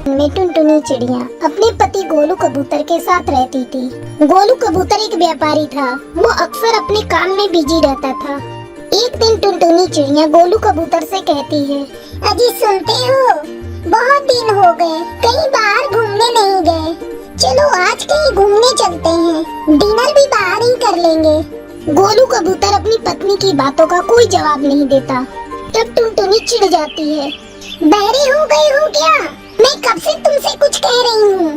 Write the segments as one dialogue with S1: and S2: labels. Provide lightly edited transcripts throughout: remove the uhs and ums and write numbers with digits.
S1: में टुनटुनी चिड़िया अपने पति गोलू कबूतर के साथ रहती थी। गोलू कबूतर एक व्यापारी था। वो अक्सर अपने काम में बिजी रहता था। एक दिन टुनटुनी चिड़िया गोलू कबूतर से कहती है, अजी सुनते हो, बहुत दिन हो गए कहीं बाहर घूमने नहीं गए। चलो आज कहीं घूमने चलते हैं, डिनर भी बाहर ही कर लेंगे। गोलू कबूतर अपनी पत्नी की बातों का कोई जवाब नहीं देता। तब टुनटुनी चिढ़ जाती है, बहरे हो गए हो क्या? मैं कब से तुमसे कुछ कह रही हूँ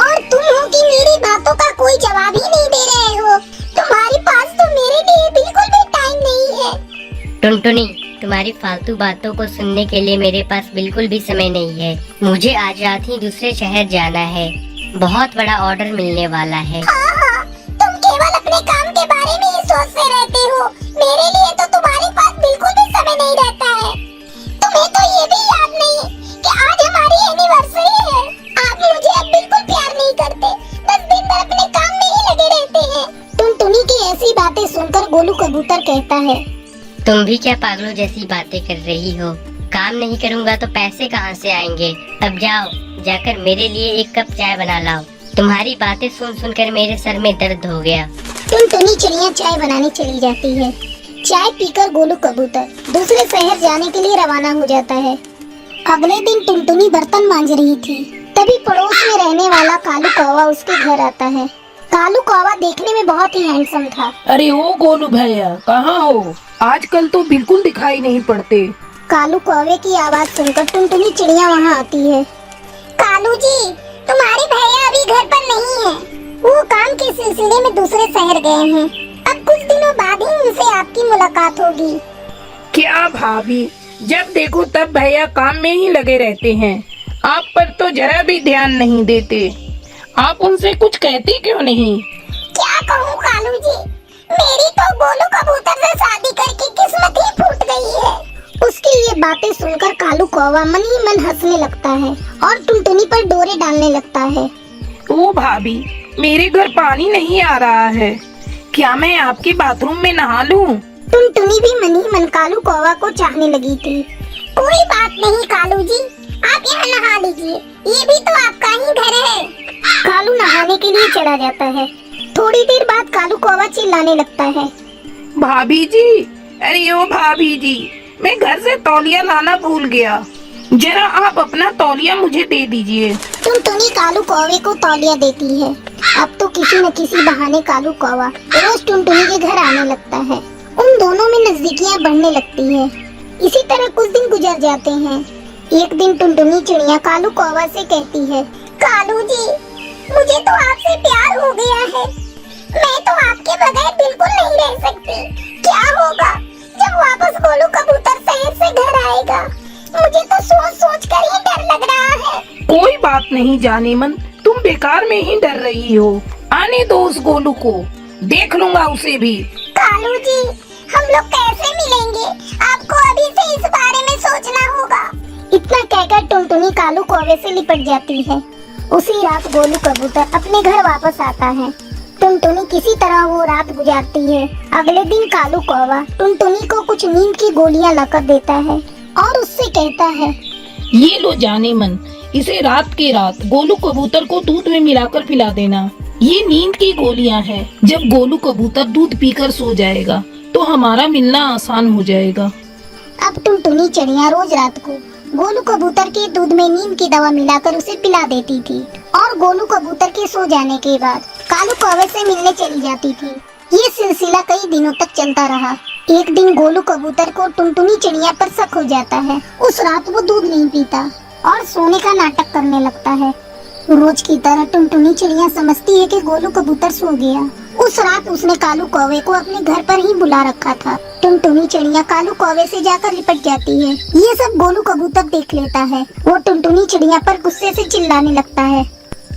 S1: और तुम हो कि मेरी बातों का कोई जवाब ही नहीं दे रहे हो। तुम्हारे पास तो मेरे लिए बिल्कुल भी टाइम नहीं है।
S2: टुनटुनी, तुम्हारी फालतू बातों को सुनने के लिए मेरे पास बिल्कुल भी समय नहीं है। मुझे आज रात ही दूसरे शहर जाना है। बहुत बड़ा ऑर्डर मिलने वाला है।
S1: हाँ, तुम केवल अपने काम के बारे में ही सोचते रहते हो। मेरे लिए तो तुम्हारे पास बिल्कुल भी समय नहीं रहता है। तुम्हें तो ये भी याद नहीं कि आज हमारी एनिवर्सरी है। आप मुझे अब बिल्कुल प्यार नहीं करते, बस दिन भर अपने काम में ही लगे रहते हैं। टुनटुनी की ऐसी बातें सुनकर गोलू कबूतर कहता है,
S2: तुम भी क्या पागलों जैसी बातें कर रही हो? काम नहीं करूँगा तो पैसे कहाँ से आएंगे? अब जाओ, जाकर मेरे लिए एक कप चाय बना लाओ। तुम्हारी बातें सुन सुनकर मेरे सर में दर्द हो गया।
S1: टुनटुनी चिड़िया चाय बनाने चली जाती है। चाय पीकर गोलू कबूतर दूसरे शहर जाने के लिए रवाना हो जाता है। अगले दिन टुनटुनी बर्तन मांज रही थी, तभी पड़ोस में रहने वाला कालू कौवा उसके घर आता है। कालू कौवा देखने में बहुत ही हैंडसम था।
S3: अरे ओ गोलू भैया, कहाँ हो? आजकल तो बिल्कुल दिखाई नहीं पड़ते।
S1: कालू कौवे की आवाज सुनकर टुनटुनी चिड़िया वहाँ आती है। कालू जी, तुम्हारे भैया अभी घर पर नहीं है। वो काम के सिलसिले में दूसरे शहर गए हैं। अब कुछ दिनों बाद ही उनसे आपकी मुलाकात होगी।
S3: क्या भाभी, जब देखो तब भैया काम में ही लगे रहते हैं। आप पर तो जरा भी ध्यान नहीं देते। आप उनसे कुछ कहती क्यों नहीं?
S1: क्या कहूँ कालू जी, मेरी तो गोलू कबूतर से शादी करके किस्मत ही फूट गई है। उसकी ये बातें सुनकर कालू कौवा मन ही मन हंसने लगता है और टुनटुनी पर डोरे डालने लगता है।
S3: ओ भाभी, मेरे घर पानी नहीं आ रहा है। क्या मैं आपके बाथरूम में नहा लूं?
S1: टुनटुनी भी मन ही मन कालू कौवा को चाहने लगी थी। कोई बात नहीं कालू जी, आप यहाँ नहा लीजिए, ये भी तो आपका ही घर है। कालू नहाने के लिए चला जाता है। थोड़ी देर बाद कालू कौवा चिल्लाने लगता है,
S3: भाभी जी, अरे ओ भाभी जी, मैं घर से तौलिया लाना भूल गया। जरा आप अपना तौलिया मुझे दे दीजिए।
S1: टुनटुनी कालू कौवे को तौलिया देती है। अब तो किसी न किसी बहाने कालू कौवा रोज टुनटुनी के घर आने लगता है। उन दोनों में नजदीकियां बढ़ने लगती है। इसी तरह कुछ दिन गुजर जाते हैं। एक दिन टुनटुनी चिड़िया कालू कौवा से कहती है, कालू जी, मुझे तो आपसे प्यार हो गया है। मैं तो आपके बगैर बिल्कुल नहीं रह सकती। क्या होगा जब वापस गोलू कबूतर शहर से घर आएगा? मुझे तो सोच सोच कर ही डर लग रहा है।
S3: कोई बात नहीं जाने मन, तुम बेकार में ही डर रही हो। आने दो उस गोलू को, देख लूंगा उसे भी।
S1: कालू जी, हम लोग कैसे मिलेंगे? आपको अभी से इस बारे में सोचना होगा। इतना कहकर टुनटुनी कालू कौवे से लिपट जाती है। उसी रात गोलू कबूतर अपने घर वापस आता है। टुनटुनी किसी तरह वो रात गुजारती है। अगले दिन कालू कौवा टुनटुनी को कुछ नींद की गोलियां लाकर देता है और उससे कहता है,
S3: ये लो जाने मन, इसे रात के रात गोलू कबूतर को दूध में मिलाकर पिला देना। ये नींद की गोलियां हैं। जब गोलू कबूतर दूध पीकर सो जाएगा तो हमारा मिलना आसान हो जाएगा।
S1: अब टुनटुनी चिड़िया रोज रात को गोलू कबूतर के दूध में नीम की दवा मिलाकर उसे पिला देती थी और गोलू कबूतर के सो जाने के बाद कालू कौवे से मिलने चली जाती थी। ये सिलसिला कई दिनों तक चलता रहा। एक दिन गोलू कबूतर को टुनटुनी चिड़िया पर शक हो जाता है। उस रात वो दूध नहीं पीता और सोने का नाटक करने लगता है। रोज की तरह टुनटुनी चिड़िया समझती है कि गोलू कबूतर सो गया। उस रात उसने कालू कौवे को अपने घर पर ही बुला रखा था। टुनटुनी चिड़िया कालू कौवे से जाकर लिपट जाती है। ये सब गोलू कबूतर देख लेता है। वो टुनटुनी चिड़िया पर गुस्से से चिल्लाने लगता है,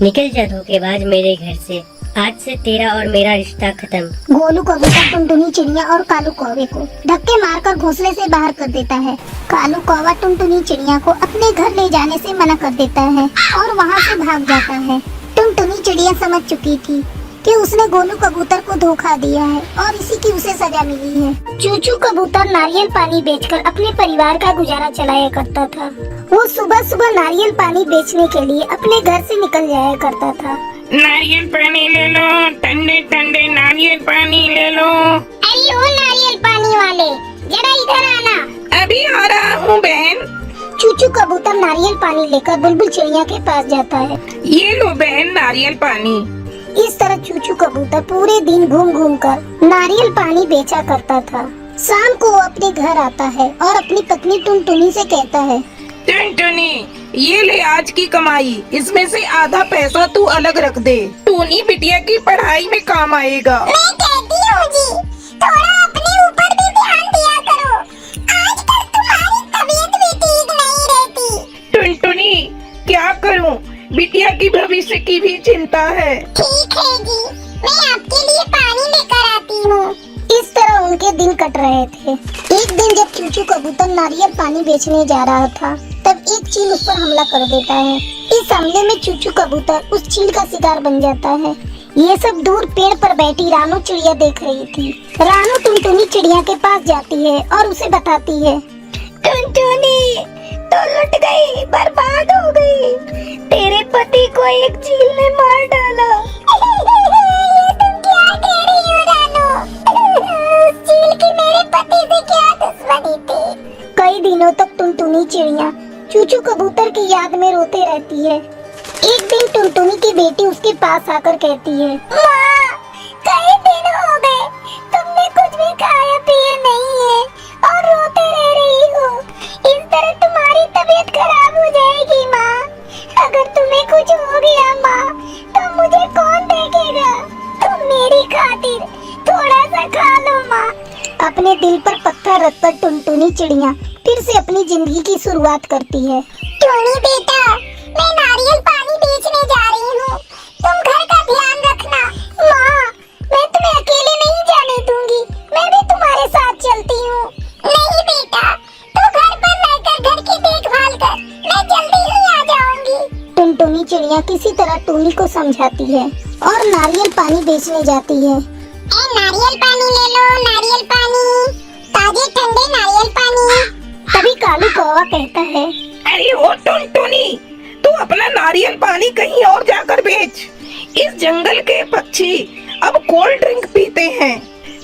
S2: निकल जा धोखेबाज मेरे घर से। आज से तेरा और मेरा रिश्ता खत्म।
S1: गोलू कबूतर टुनटुनी चिड़िया और कालू कौवे को धक्के मारकर घोंसले से बाहर कर देता है। कालू कौवा टुनटुनी चिड़िया को अपने घर ले जाने से मना कर देता है और वहाँ से भाग जाता है। टुनटुनी चिड़िया समझ चुकी थी कि उसने गोलू कबूतर को धोखा दिया है और इसी की उसे सजा मिली है। चूचू कबूतर नारियल पानी बेचकर अपने परिवार का गुजारा चलाया करता था। वो सुबह सुबह नारियल पानी बेचने के लिए अपने घर से निकल जाया करता था।
S3: नारियल पानी ले लो, ठंडे ठंडे नारियल पानी ले लो।
S1: अरे ओ नारियल पानी वाले, जरा इधर आना।
S3: अभी आ रहा हूँ बहन।
S1: चूचू कबूतर नारियल पानी लेकर बुलबुल चिड़िया के पास जाता है।
S3: ये लो बहन नारियल पानी।
S1: इस तरह चूचू कबूतर पूरे दिन घूम घूम कर नारियल पानी बेचा करता था। शाम को वो अपने घर आता है और अपनी पत्नी टुनटुनी से कहता है,
S3: टुनटुनी ये ले आज की कमाई, इसमें से आधा पैसा तू अलग रख दे, टूनी बिटिया की पढ़ाई में काम आएगा।
S1: मैं कहती हूँ जी, थोड़ा अपने ऊपर भी ध्यान दिया करो। आजकल तुम्हारी तबीयत भी ठीक नहीं रहती।
S3: टुनटुनी क्या करूँ, बिटिया की भविष्य की भी चिंता है।
S1: ठीक है जी, मैं आपके लिए पानी लेकर आती हूँ। इस तरह उनके दिन कट रहे थे। एक दिन जब चूचू कबूतर नारियल पानी बेचने जा रहा था, तब एक चील उस पर हमला कर देता है। इस हमले में चूचू कबूतर उस चील का शिकार बन जाता है। ये सब दूर पेड़ पर बैठी रानू चिड़िया देख रही थी। रानू टुनटुनी चिड़िया के पास जाती है और उसे बताती है, टुनटुनी तो लुट गई, बर्बाद हो गई। तेरे पति को एक चील ने मार डाला। ये तुम क्या कह रही हो रानू? उस चील की मेरे पति से क्या दुश्मनी थी? कई दिनों तक टुनटुनी चिड़िया चूचू कबूतर की याद में रोते रहती है। एक दिन टुनटुनी की बेटी उसके पास आकर कहती है, माँ, कई दिन हो गए तुमने कुछ भी खाया पिया नहीं है और रोते रह रही हो। इस तरह तुम्हारी तबीयत खराब हो जाएगी माँ। अगर तुम्हें कुछ हो गया माँ, तो मुझे कौन देखेगा? तुम मेरी खातिर थोड़ा सा खा लो माँ। अपने दिल पर पत्थर रखकर टुनटुनी चिड़िया फिर से अपनी जिंदगी की शुरुआत करती है। टुनी बेटा, मैं नारियल पानी बेचने जा रही हूँ, तुम घर का ध्यान रखना। माँ, मैं तुम्हें अकेले नहीं जाने दूंगी, मैं भी तुम्हारे साथ चलती हूँ। नहीं बेटा, तू घर पर रहकर घर की देखभाल कर, मैं जल्दी ही आ जाऊंगी। टुनटुनी चिड़िया किसी तरह टूनी को समझाती है और नारियल पानी बेचने जाती है। नारियल पानी ले लो, नारियल पानी, ताजे ठंडे नारियल पानी। तभी कालू कौवा कहता है,
S3: अरे ओ टुनटुनी, तू अपना नारियल पानी कहीं और जाकर बेच। इस जंगल के पक्षी अब कोल्ड ड्रिंक पीते हैं,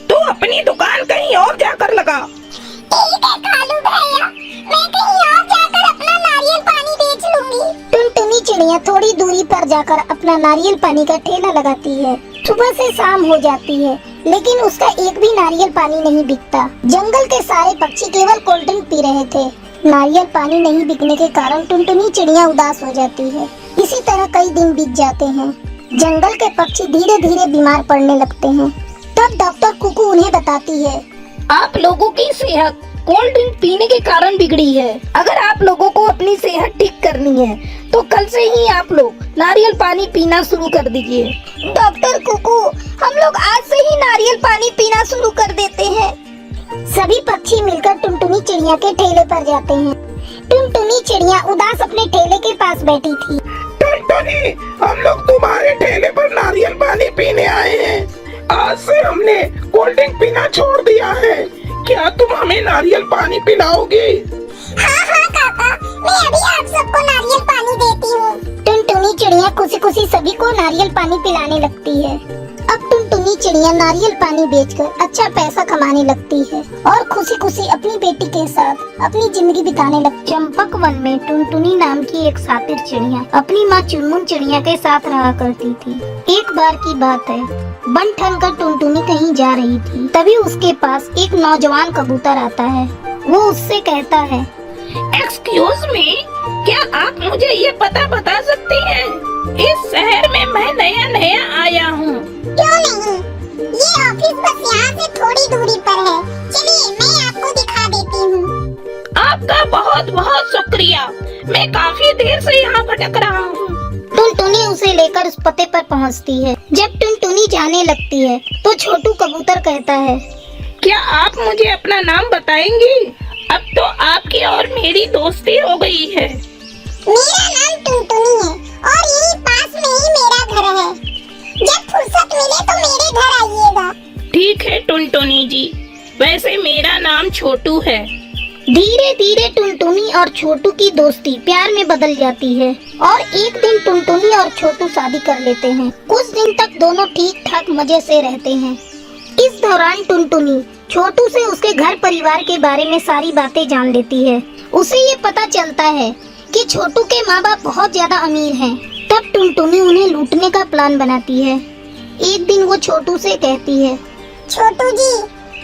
S3: तू अपनी दुकान कहीं और जाकर लगा।
S1: ठीक है कालू भैया, मैं कहीं और जाकर अपना नारियल पानी बेच लूंगी। टुनटुनी चिड़िया थोड़ी दूरी पर जाकर अपना नारियल पानी का ठेला लगाती है। सुबह से शाम हो जाती है, लेकिन उसका एक भी नारियल पानी नहीं बिकता। जंगल के सारे पक्षी केवल कोल्ड ड्रिंक पी रहे थे। नारियल पानी नहीं बिकने के कारण टुनटुनी चिड़िया उदास हो जाती है। इसी तरह कई दिन बीत जाते हैं। जंगल के पक्षी धीरे धीरे बीमार पड़ने लगते हैं। तब डॉक्टर कुकू उन्हें बताती है,
S3: आप लोगों की सेहत कोल्ड ड्रिंक पीने के कारण बिगड़ी है। अगर आप लोगों को अपनी सेहत ठीक करनी है तो कल से ही आप लोग नारियल पानी पीना शुरू कर दीजिए।
S1: डॉक्टर कुकू, हम लोग आज से ही नारियल पानी पीना शुरू कर देते हैं। सभी पक्षी मिलकर टुनटुनी चिड़िया के ठेले पर जाते हैं। टुनटुनी चिड़िया उदास अपने ठेले के पास बैठी थी।
S3: टुनटुनी, हम लोग तुम्हारे ठेले पर नारियल पानी पीने आए हैं। आज से हमने कोल्ड ड्रिंक पीना छोड़ दिया है, क्या तुम हमें नारियल पानी पिलाओगे?
S1: हाँ हाँ काका, मैं अभी आप सबको नारियल पानी देती हूँ। टुनटुनी चिड़िया खुशी खुशी सभी को नारियल पानी पिलाने लगती है। अब टुनटुनी चिड़िया नारियल पानी बेचकर अच्छा पैसा कमाने लगती है और खुशी खुशी अपनी बेटी के साथ अपनी जिंदगी बिताने लगती है। चंपक वन में टुनटुनी नाम की एक शातिर चिड़िया अपनी माँ चुनमुन चिड़िया के साथ रहा करती थी। एक बार की बात है, बन ठन कर टुनटुनी कहीं जा रही थी। तभी उसके पास एक नौजवान कबूतर आता है। वो उससे कहता है,
S3: एक्सक्यूज मी, क्या आप मुझे ये पता बता सकती हैं? इस शहर में मैं नया नया आया हूँ।
S1: क्यों नहीं, ये ऑफिस बस यहाँ से थोड़ी दूरी पर है। चलिए मैं आपको दिखा देती हूँ।
S3: आपका बहुत बहुत शुक्रिया, मैं काफी देर से यहाँ भटक रहा हूँ।
S1: टुनटुनी उसे लेकर उस पते पर पहुँचती है। जब टुनटुनी जाने लगती है तो छोटू कबूतर कहता है,
S3: क्या आप मुझे अपना नाम बताएंगी? अब तो आपकी और मेरी दोस्ती हो गई है।
S1: मेरा नाम टुनटुनी है और यही पास में ही मेरा घर है। जब फुर्सत मिले
S3: टुनटुनी जी, वैसे मेरा नाम छोटू है।
S1: धीरे धीरे टुनटुनी और छोटू की दोस्ती प्यार में बदल जाती है और एक दिन टुनटुनी और छोटू शादी कर लेते हैं। कुछ दिन तक दोनों ठीक ठाक मजे से रहते हैं। इस दौरान टुनटुनी छोटू से उसके घर परिवार के बारे में सारी बातें जान लेती है। उसे ये पता चलता है कि छोटू के माँ बाप बहुत ज्यादा अमीर हैं। तब टुनटुनी उन्हें लूटने का प्लान बनाती है। एक दिन वो छोटू से कहती है,
S4: छोटू जी,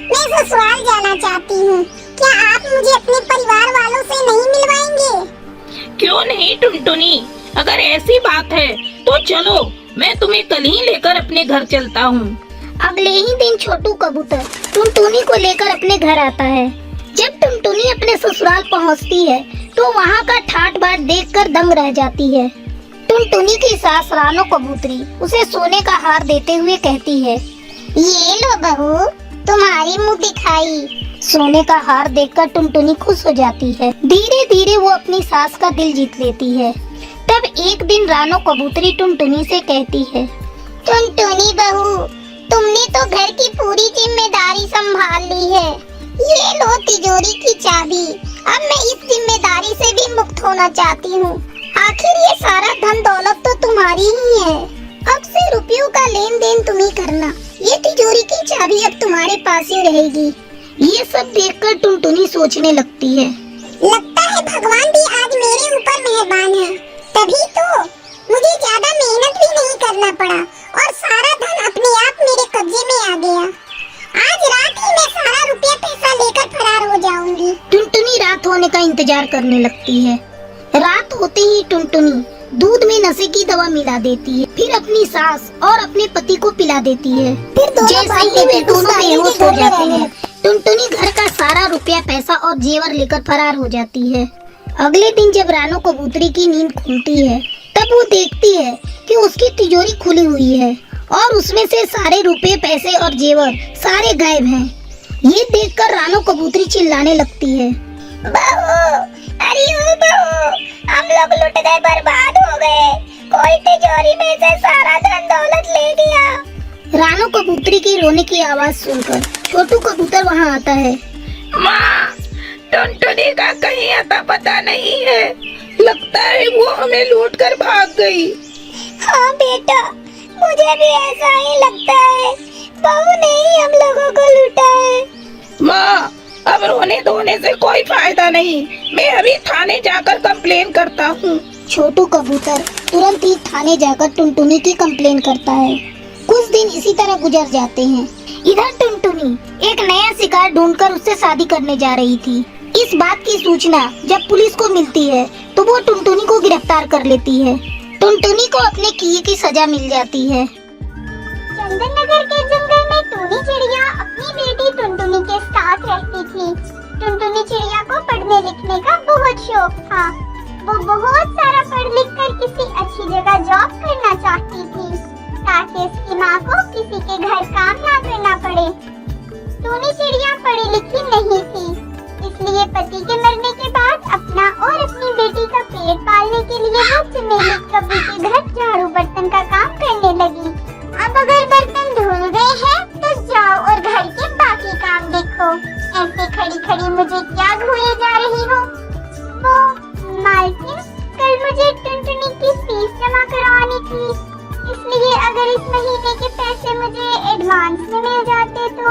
S4: मैं ससुराल जाना चाहती हूँ। क्या आप मुझे अपने परिवार वालों से नहीं मिलवाएंगे?
S3: क्यों नहीं टुनटुनी, अगर ऐसी बात है तो चलो, मैं तुम्हें कल ही लेकर अपने घर चलता हूँ।
S1: अगले ही दिन छोटू कबूतर टुनटुनी को लेकर अपने घर आता है। जब टुनटुनी अपने ससुराल पहुंचती है तो वहां का ठाट बाट देखकर दंग रह जाती है। टुनटुनी की सास रानो कबूतरी उसे सोने का हार देते हुए कहती है,
S4: ये लो बहू, तुम्हारी मुँह दिखाई।
S1: सोने का हार देखकर टुनटुनी खुश हो जाती है। धीरे धीरे वो अपनी सास का दिल जीत लेती है। तब एक दिन रानो कबूतरी टुनटुनी से कहती है,
S4: टुनटुनी बहू, तुमने तो घर की पूरी जिम्मेदारी संभाल ली है। ये लो तिजोरी की चाबी। अब मैं इस जिम्मेदारी से भी मुक्त होना चाहती हूँ। आखिर ये सारा धन दौलत तो तुम्हारी ही है। अब से रुपयों का लेन देन तुम ही करना। ये तिजोरी की चाबी अब तुम्हारे पास ही रहेगी।
S1: ये सब देखकर टुनटुनी सोचने लगती है,
S4: लगता है भगवान भी आज मेरे ऊपर मेहरबान है। तभी तो मुझे ज्यादा मेहनत भी नहीं करना पड़ा और सारा धन अपने आप मेरे कब्जे में आ गया। आज रात ही मैं सारा रुपया पैसा लेकर फरार हो जाऊंगी।
S1: टुनटुनी रात होने का इंतजार करने लगती है। रात होते ही टुनटुनी दूध में नशे की दवा मिला देती है, फिर अपनी सास और अपने पति को पिला देती है।
S4: फिर दोनों
S1: जैसे ही वे दोनों बेहोश हो जाते हैं, टुनटुनी घर का सारा रुपया पैसा और जेवर लेकर फरार हो जाती है। अगले दिन जब रानो कबूतरी की नींद खुलती है तब वो देखती है कि उसकी तिजोरी खुली हुई है और उसमें से सारे रुपए पैसे और जेवर सारे गायब हैं। ये देखकर रानो कबूतरी चिल्लाने लगती है,
S4: बहू, अरे ओ बहू, हम लोग लुट गए, बर्बाद हो गए। कोई तिजोरी में से सारा धन दौलत ले गया।
S1: रानो कबूतरी की रोने की आवाज सुनकर छोटू कबूतर वहाँ आता है।
S3: माँ, टुनटुनी का कहीं अता पता नहीं है। लगता है वो हमें लूट कर भाग गई।
S4: हाँ बेटा, मुझे भी ऐसा ही लगता है। बहू ने ही हम लोगों को लूटा है।
S3: माँ, अब रोने धोने से कोई फायदा नहीं। मैं अभी थाने जाकर कंप्लेन करता हूँ।
S1: छोटू कबूतर तुरंत ही थाने जाकर टुनटुनी की कंप्लेन करता है। कुछ दिन इसी तरह गुजर जाते हैं। इधर टुनटुनी एक नया शिकार ढूंढकर उससे शादी करने जा रही थी। इस बात की सूचना जब पुलिस को मिलती है तो वो टुनटुनी को गिरफ्तार कर लेती है। टुनटुनी को अपने किए की सजा मिल जाती है।
S4: चंदन नगर के जंगल में टूनी चिड़िया अपनी बेटी टुनटुनी के साथ रहती थी। टुनटुनी चिड़िया को पढ़ने लिखने का बहुत शौक था। वो बहुत सारा पढ़ लिख कर किसी अच्छी जगह जॉब करना चाहती थी ताकि उसकी माँ को किसी के घर काम ना करना पड़े। टूनी चिड़िया पढ़ी लिखी नहीं थी, इसलिए पति के मरने के बाद अपना और अपनी बेटी का पेट पालने के लिए वो चमेली कब्बी के घर झाड़ू बर्तन का काम करने लगी। अब अगर बर्तन धुल गए हैं तो जाओ और घर के बाकी काम देखो। ऐसे खड़ी खड़ी मुझे क्या घूरे जा रही हो? वो मालकिन, कल मुझे टुनटुनी की फीस जमा करवानी थी, इसलिए अगर इस महीने के पैसे मुझे एडवांस में मिल जाते तो।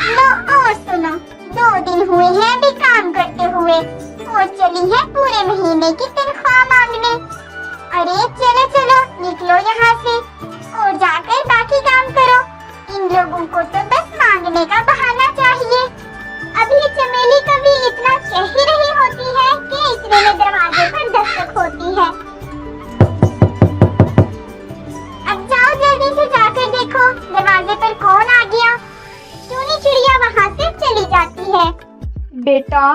S4: लो और सुनो, 2 दिन हुए हैं अभी काम करते हुए और चली है पूरे महीने की तनख्वाह मांगने। अरे चलो चलो निकलो यहाँ से और जाकर बाकी काम करो। इन लोगों को तो बस मांगने का बहाना चाहिए। अभी चमेली कभी इतना कह ही रही होती है कि इतने में दरवाजे पर दस्तक होती है। अब जाओ जल्दी से जाकर देखो दरवाजे पर कौन आ गया। टूनी चिड़िया वहाँ से चली जाती है।
S5: बेटा,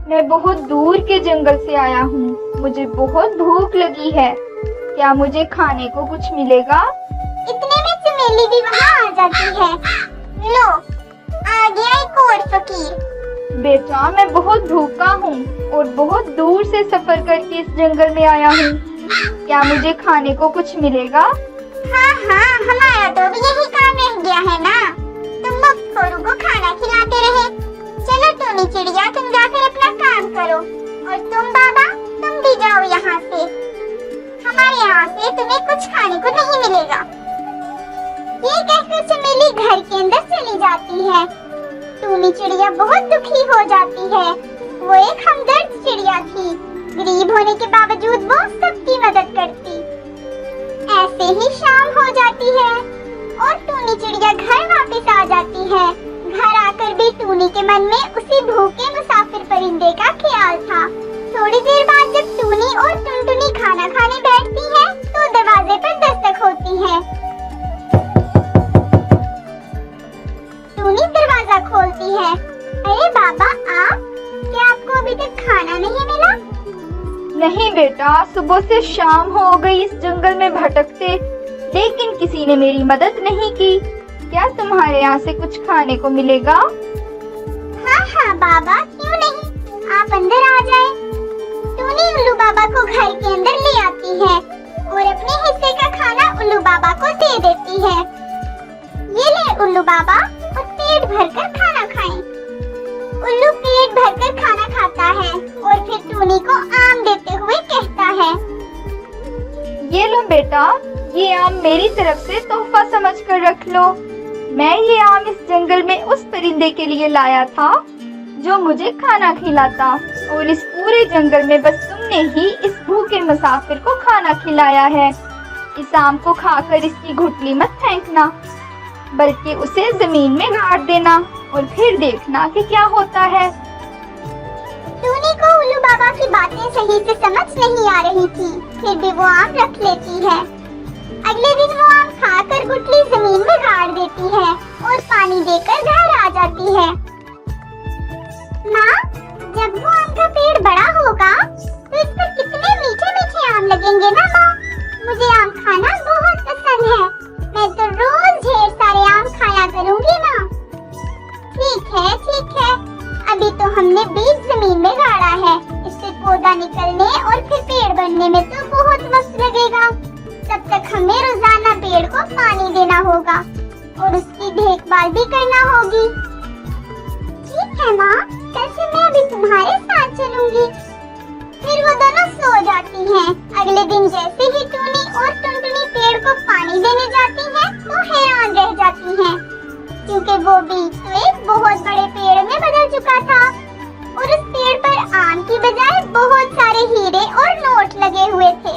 S5: मैं बहुत दूर के जंगल से आया हूँ। मुझे बहुत भूख लगी है। क्या मुझे खाने को कुछ मिलेगा?
S4: इतने में चमेली भी वहाँ आ जाती है। लो, आ गया एक और फकीर।
S5: बेटा, मैं बहुत भूखा हूँ और बहुत दूर से सफर करके इस जंगल में आया हूँ। क्या मुझे खाने को कुछ मिलेगा?
S4: हाँ हाँ, हमारा तो भी यही काम रह गया है ना। तुम गोलू को खाना खिलाते रहे। चलो टूनी चिड़िया, तुम जाकर अपना काम करो और तुम बाबा, तुम भी जाओ यहाँ से। हमारे यहाँ से तुम्हें कुछ खाने को नहीं मिलेगा। ये कहकर चमेली घर के अंदर चली जाती है। टूनी चिड़िया बहुत दुखी हो जाती है। वो एक हमदर्द चिड़िया थी। गरीब होने के बावजूद वो सबकी मदद करती। ऐसे ही शाम हो जाती है और टूनी चिड़िया घर वापस आ जाती है। घर आकर भी टूनी के मन में उसी भूखे मुसाफिर परिंदे का ख्याल था। थोड़ी देर बाद जब टूनी और टुनटुनी खाना खाने बैठती है तो दरवाजे पर दस्तक होती है। टूनी दरवाजा खोलती है। अरे बाबा, आप? क्या आपको अभी तक खाना नहीं मिला?
S5: नहीं बेटा, सुबह से शाम हो गई इस जंगल में भटकते, लेकिन किसी ने मेरी मदद नहीं की। क्या तुम्हारे यहाँ से कुछ खाने को मिलेगा?
S4: हाँ बाबा, क्यों नहीं, आप अंदर आ जाएं। टूनी उल्लू बाबा को घर के अंदर ले आती है और अपने हिस्से का खाना उल्लू बाबा को दे देती है। ये ले उल्लू बाबा, और पेट भरकर खाना खाएं। उल्लू पेट भरकर खाना खाता है और फिर टूनी को आम देते हुए कहता है,
S5: ये लो बेटा, ये आम मेरी तरफ से तोहफा समझकर रख लो। मैं ये आम इस जंगल में उस परिंदे के लिए लाया था जो मुझे खाना खिलाता, और इस पूरे जंगल में बस तुमने ही इस भूखे मुसाफिर को खाना खिलाया है। इस आम को खाकर इसकी घुटली मत फेंकना, बल्कि उसे जमीन में गाड़ देना और फिर देखना कि क्या होता है।
S4: टूनी को उल्लू बाबा की बातें सही से समझ नहीं आ रही थी, फिर भी वो आम रख लेती है। अगले दिन वो आम खाकर गुठली जमीन में गाड़ देती है और पानी देकर घर आ जाती है। माँ, जब वो आम का पेड़ बड़ा होगा तो इस पर कितने मीठे मीठे आम लगेंगे ना माँ। मुझे आम खाना बहुत पसंद है। मैं तो रोज ढेर सारे आम खाया करूँगी माँ। ठीक है, अभी तो हमने बीज जमीन में गाड़ा है। इससे पौधा निकलने और फिर पेड़ बनने में तो बहुत वक्त लगेगा। तब तक हमें रोजाना पेड़ को पानी देना होगा और उसकी देखभाल भी करना होगी। ठीक है माँ, कल से मैं भी तुम्हारे साथ चलूंगी। फिर वो दोनों सो जाती हैं। अगले दिन जैसे ही टूनी और टुनटुनी पेड़ को पानी देने जाती हैं, तो हैरान रह जाती हैं, क्योंकि वो बीज तो एक बहुत बड़े पेड़ में बदल चुका था और उस पेड़ पर आम की बजाय बहुत सारे हीरे और नोट लगे हुए थे।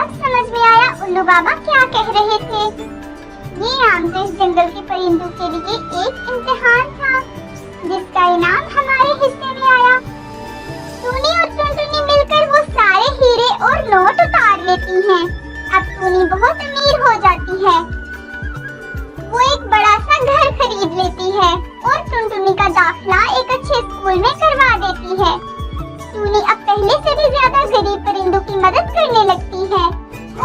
S4: अब समझ में आया उल्लू बाबा क्या कह रहे थे। ये आम तो इस जंगल के परिंदों के लिए एक इम्तिहान था, जिसका इनाम हमारे हिस्से में आया। टूनी और टुनटुनी मिलकर वो सारे हीरे और नोट उतार लेती हैं। अब टूनी बहुत अमीर हो जाती है। वो एक बड़ा सा घर खरीद लेती है और टुनटुनी का दाखिला एक अच्छे स्कूल में करवा देती है। टूनी अब पहले से भी ज्यादा गरीब परिंदों की मदद करने लगती है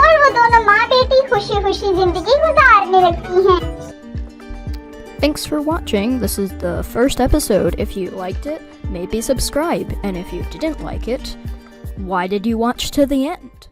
S4: और वो दोनों माँ बेटी खुशी खुशी जिंदगी गुजारने लगती हैं।
S6: Thanks for watching. This is the first episode. If you liked it, maybe subscribe. And if you didn't like it, why did you watch to the end?